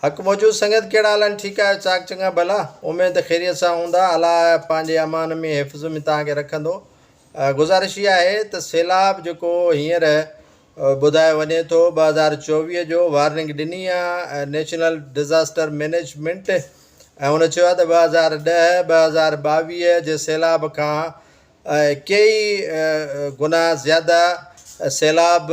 हक़ मौजूद संगत कहिड़ा हाल आहिनि? ठीकु आहे, चाक चङा भला, उमेद ख़ैरियत सां हूंदा। अलाह पंहिंजे अमान में हिफ़्ज़ में तव्हांखे रखंदो। गुज़ारिश इहा आहे त सैलाब जेको हींअर ॿुधायो वञे थो 2024 जो वार्निंग ॾिनी आहे नेशनल डिज़ास्टर मैनेजमेंट, ऐं हुन चयो आहे त 2010-2022 जे सैलाब खां कई गुना ज़्यादा सैलाब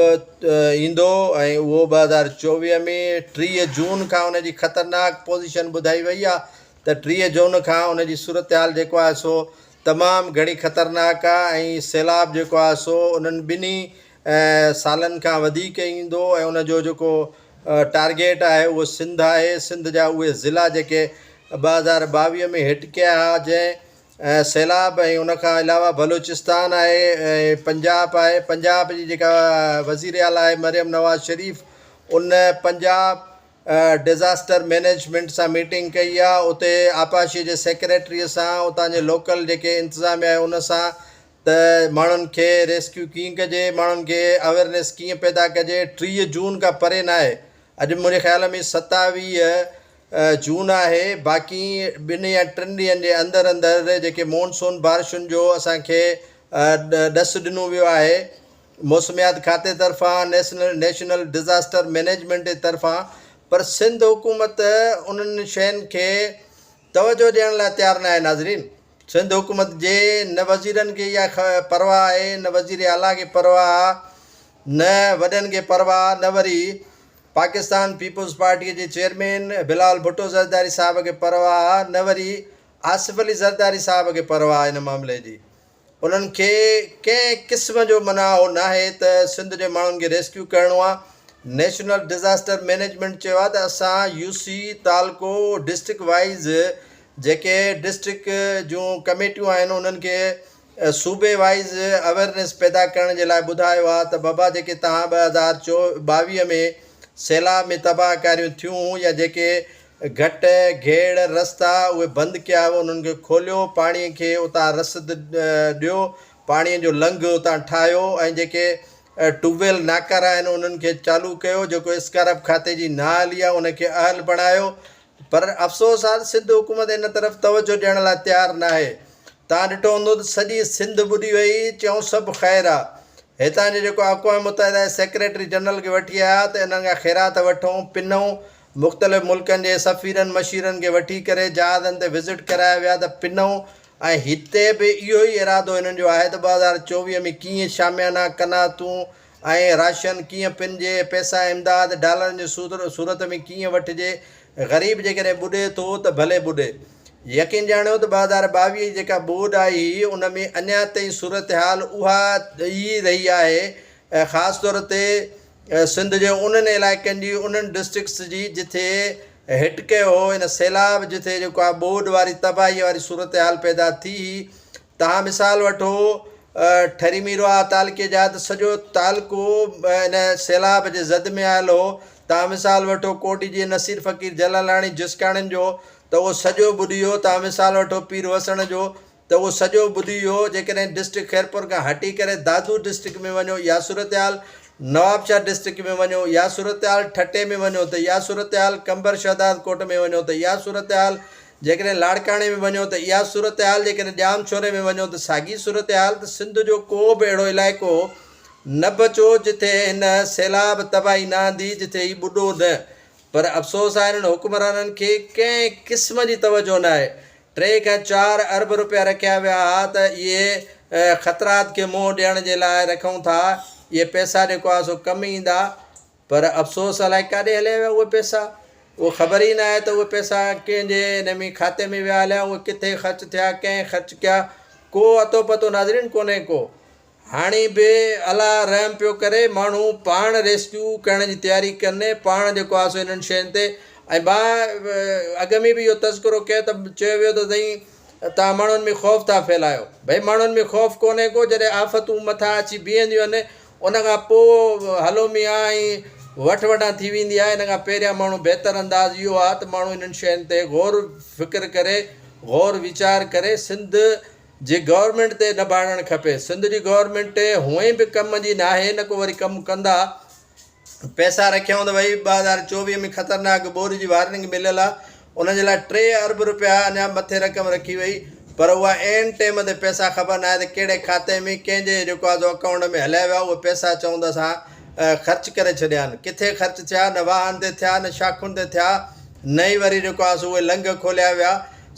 ईंदो, ऐं उहो 2024 में 30 जून खां उनजी ख़तरनाक पोज़ीशन ॿुधाई वई आहे त 30 जून खां उनजी सूरत हाल जेको आहे सो तमामु घणी ख़तरनाक आहे, ऐं सैलाब जेको आहे सो उन्हनि ॿिन्ही सालनि खां वधीक ईंदो, ऐं उनजो जेको टारगेट आहे उहो सिंध आहे। सिंध जा उहे ज़िला जेके 2022 में हिट कया हुआ जंहिं सैलाब, ऐं उनखां अलावा बलूचिस्तान आहे, ऐं पंजाब आहे। पंजाब जी जेका वज़ीर आला आहे मरियम नवाज़ शरीफ़, उन पंजाब डिज़ास्टर मैनेजमेंट सां मीटिंग कई आहे, उते आपाशी जे सेक्रेटरीअ सां, उतां जे लोकल जेके इंतिज़ामिया आहे उन सां, त माण्हुनि खे रेस्क्यू कीअं कजे, माण्हुनि खे अवेयरनेस कीअं पैदा कजे। 30 जून खां परे न आहे, अॼु मुंहिंजे ख़्याल में 27 जून आहे। बाक़ी 2 या 3 ॾींहंनि जे अंदरि अंदरि जेके मॉनसून बारिशुनि जो असांखे ॾस ॾिनो वियो आहे मौसमियात खाते तरफ़ां, नेशनल डिज़ास्टर मैनेजमेंट जे तरफ़ां, पर सिंध हुकूमत उन्हनि शयुनि खे तवजो ॾियण लाइ तयारु न आहे। नाज़रीन, सिंध हुकूमत जे न वज़ीरनि खे इहा परवाह आहे, न वज़ीर आला खे परवाह, न वॾनि खे परवाह, न वरी पाकिस्तान पीपुल्स पार्टीअ जे चेयरमैन बिलावल भुट्टो ज़रदारी साहिब खे परवाह, न वरी आसिफ़ अली ज़रदारी साहिब खे परवाह इन मामले जी। उन्हनि खे कंहिं क़िस्म जो माना हो न आहे त सिंध जे माण्हुनि खे रेस्क्यू करिणो आहे। नेशनल डिज़ास्टर मैनेजमेंट चयो आहे त असां यूसी तालको डिस्ट्रिक्ट वाइज़ जेके डिस्ट्रिक्ट जूं कमेटियूं आहिनि उन्हनि खे सूबे वाइज़ अवेयरनेस पैदा करण जे लाइ ॿुधायो आहे त बाबा जेके तव्हां 2022 में सैलाब में तबाहकारियूं थियूं या जेके घट घेड़ रस्ता उहे बंदि कया हुआ उन्हनि खे खोलियो, पाणीअ खे उतां रसद ॾियो, पाणीअ जो लंघ उतां ठाहियो, ऐं जेके ट्यूबवेल नाकर आहिनि उन्हनि खे चालू कयो। जेको स्कारप खाते जी नाली आहे उनखे अहल बणायो, पर अफ़सोस आहे सिंध हुकूमत इन तरफ़ तवजो ॾियण लाइ तयारु न आहे। तव्हां ॾिठो हूंदो त सॼी सिंध ॿुॾी वई, चयूं सभु ख़ैरु आहे। हितां जो जेको अक़वाम मुतहिदा सेक्रेटरी जनरल खे वठी आया त इन्हनि खां ख़ैरात वठूं, पिनूं, मुख़्तलिफ़ मुल्कनि जे सफ़ीरनि मशीरनि खे वठी करे जहाज़नि ते विज़िट कराया विया त पिनूं, ऐं हिते बि इहो ई इरादो हिननि जो आहे त 2024 में कीअं शामियाना कनातूं ऐं राशन कीअं पिनजे, पैसा इमदाद डॉलरनि जी सूरत में कीअं वठिजे। ग़रीब जेकॾहिं ॿुॾे थो त भले ॿुॾे। यकीन ॼाणियो त 2022 जी जेका ॿोॾि आई उन में अञा ताईं सूरत हाल उहा ई रही आहे, ख़ासि तौर ते सिंध जे उन्हनि इलाइक़नि जी, उन्हनि डिस्ट्रिक्ट्स जी जिथे हिट कयो हो इन सैलाब, जिथे जेको आहे ॿोॾि वारी तबाही वारी सूरत हाल पैदा थी। तव्हां मिसाल वठो ठरीमीरा तालके जा, त सॼो तालको इन सैलाब जे ज़द में आयल हो। तव्हां मिसाल वठो कोटी जी नसीर फ़क़ीर जलालाणी जिसकाणियुनि जो, त उहो सॼो ॿुॾी वियो। तव्हां मिसाल वठो पीर वसण जो, त उहो सॼो ॿुॾी वियो। जेकॾहिं डिस्ट्रिक्ट खैरपुर खां हटी करे दादू डिस्ट्रिक्ट में वञो या सूरत हाल नवाबशाह डिस्ट्रिक्ट में वञो, या सूरत हाल ठटे में वञो, त या सूरत हाल कंबर शहदाद कोट में वञो, त या सूरत हाल जेकॾहिं लाड़काणे में वञो, त इहा सूरत हाल जेकॾहिं ॼाम छोरे में वञो त साॻी सूरत हाल। त सिंध जो को बि अहिड़ो इलाइक़ो न बचो जिथे हिन सैलाब तबाही न आंदी, जिथे हीउ ॿुॾो न। पर अफ़सोस आहे हिननि हुक्मराननि खे कंहिं क़िस्म जी तवजो न आहे। 3 खां 4 अरब रुपया रखिया विया हुआ त इहे ख़तरात खे मुंहुं ॾियण जे लाइ रखूं था, इहे पैसा जेको आहे सो कमु ईंदा। पर अफ़सोस अलाए काॾे हलिया विया उहे पैसा, उहो ख़बर ई न आहे त उहे पैसा कंहिंजे हिन में खाते में विया हलिया, उहे किथे ख़र्चु थिया, कंहिं ख़र्चु कया, को अतो पतो नाज़रीन कोन्हे को। हाणे बि अलाह रहम पियो करे, माण्हू पाण रेस्क्यू करण जी तयारी कनि, पाण जेको आहे सो हिननि शयुनि ते। ऐं अॻ में बि इहो तज़किरो कयो त चयो वियो त साईं तव्हां माण्हुनि में ख़ौफ़ था फैलायो। भई माण्हुनि में ख़ौफ़ कोन्हे को, जॾहिं आफ़तूं मथां अची बीहंदियूं आहिनि उन खां पोइ हलो मिया ऐं वठ वठा थी वेंदी आहे। इन खां पहिरियां माण्हू बहितर अंदाज़ इहो आहे त माण्हू इन्हनि शयुनि ते गौर फ़िक्र करे, गौर वीचार करे, सिंध जी गवर्नमेंट ते न भाड़णु खपे। सिंध जी गवर्नमेंट हूअं ई बि कम जी न आहे, न को वरी कमु कंदा। पैसा रखिया हूं त भई 2024 में ख़तरनाक बोरी जी वार्निंग मिलियल आहे उन जे लाइ 3 अरब रुपया अञा मथे रक़म रखी वई पर उहा एन टाइम ते पैसा ख़बर न आहे त कहिड़े खाते में कंहिंजे जेको आहे अकाउंट में हलिया विया उहे पैसा चऊं त असां ख़र्चु करे छॾिया आहिनि किथे ख़र्चु थिया न वाहन ते थिया न शाखुनि ते थिया न ई वरी जेको आहे उहे लंघ खोलिया विया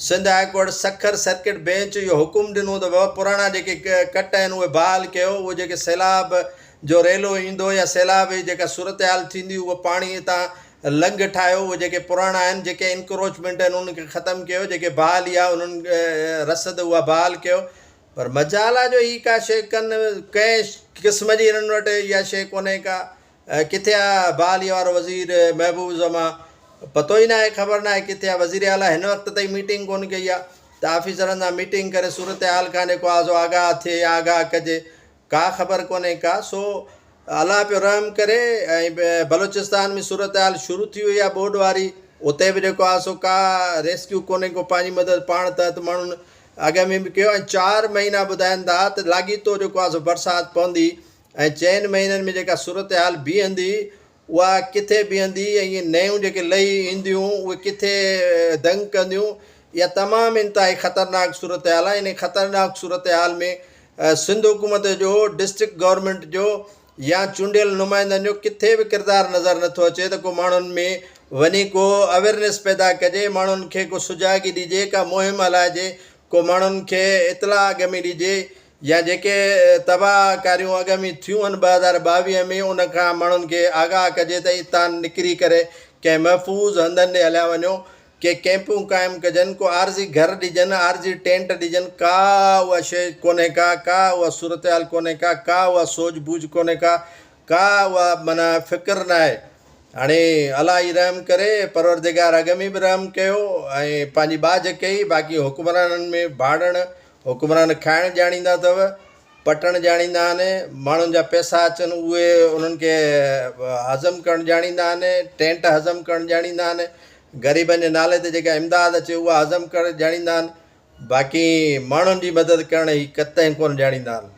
Sindh high court Sukkur circuit bench इहो हुकुम ॾिनो त बाबा पुराणा जेके कट आहिनि उहे बहाल कयो उहे जेके सैलाब जो रेलो ईंदो या सैलाब जी जेका सूरत हाल थींदी उहो पाणी हितां लंघ ठाहियो उहे जेके पुराणा आहिनि जेके इंक्रोचमेंट आहिनि उनखे ख़तमु कयो जेके बहाली आहे उन्हनि रसद उहा बहाल कयो पर मजाला जो ई का शइ कनि कंहिं क़िस्म जी हिननि वटि इहा शइ कोन्हे का किथे आहे बहाली वारो वज़ीर महबूब ज़मा पतो ई न आहे ख़बर न आहे किथे आहे वज़ीर आला हिन वक़्त ताईं मीटिंग कोन कई आहे त ऑफिसरनि सां मीटिंग करे सूरत हाल खां जेको आहे सो आगाह थिए या आगाह कजे का ख़बर कोन्हे का सो अलाह पियो रहम करे ऐं बलोचिस्तान में सूरत हाल शुरू थी वई आहे बोर्ड वारी उते बि जेको आहे सो का रेस्क्यू कोन्हे को पंहिंजी मदद पाण तहत माण्हुनि अॻ में बि कयो ऐं 4 महीना ॿुधाइनि था त लाॻीतो जेको आहे सो बरसाति पवंदी ऐं 4 महीननि में जेका सूरत हाल बीहंदी उहा किथे बीहंदी ऐं इहे नयूं जेके लही ईंदियूं उहे किथे दंग कंदियूं इहा तमामु इंतिहाई ख़तरनाक सूरत हाल आहे इन ख़तरनाक सूरत हाल में सिंध हुकूमत जो डिस्ट्रिक्ट गवर्नमेंट जो या चूंडियल नुमाइंदनि जो किथे बि किरदारु नज़र नथो अचे त को माण्हुनि में वञी को अवेयरनेस पैदा कजे माण्हुनि खे को सुजागी ॾिजे का मुहिम हलाइजे को माण्हुनि खे इतलाह अॻ में ॾिजे या जेके तबाहकारियूं अॻ में थियूं आहिनि 2022 में उन खां माण्हुनि खे आगाह कजे त हितां निकिरी करे कंहिं महफ़ूज़ हंधनि ॾे हलिया वञो के कैंपूं क़ाइमु कजनि को आरज़ी घर ॾिजनि आरज़ी टेंट ॾिजनि का उहा शइ कोन्हे का उहा सूरत हाल कोन्हे का उहा सोच बूझ कोन्हे का उहा माना फ़िक्र न आहे हाणे अलाह ई रहम करे परवरदिगार अॻ में बि रहम कयो ऐं पंहिंजी बाज कई बाक़ी हुकुमराननि में भाड़ण हुकुमरान खाइणु ॼाणींदा अथव पटणु ॼाणींदा आहिनि माण्हुनि जा पैसा अचनि उहे उन्हनि खे हज़म करणु ॼाणींदा आहिनि टेंट हज़म करणु ॼाणींदा आहिनि ग़रीबनि जे नाले ते जेका इमदाद अचे उहा हज़म करणु ॼाणींदा आहिनि बाक़ी माण्हुनि जी मदद करणु ई कतई कोन ॼाणींदा आहिनि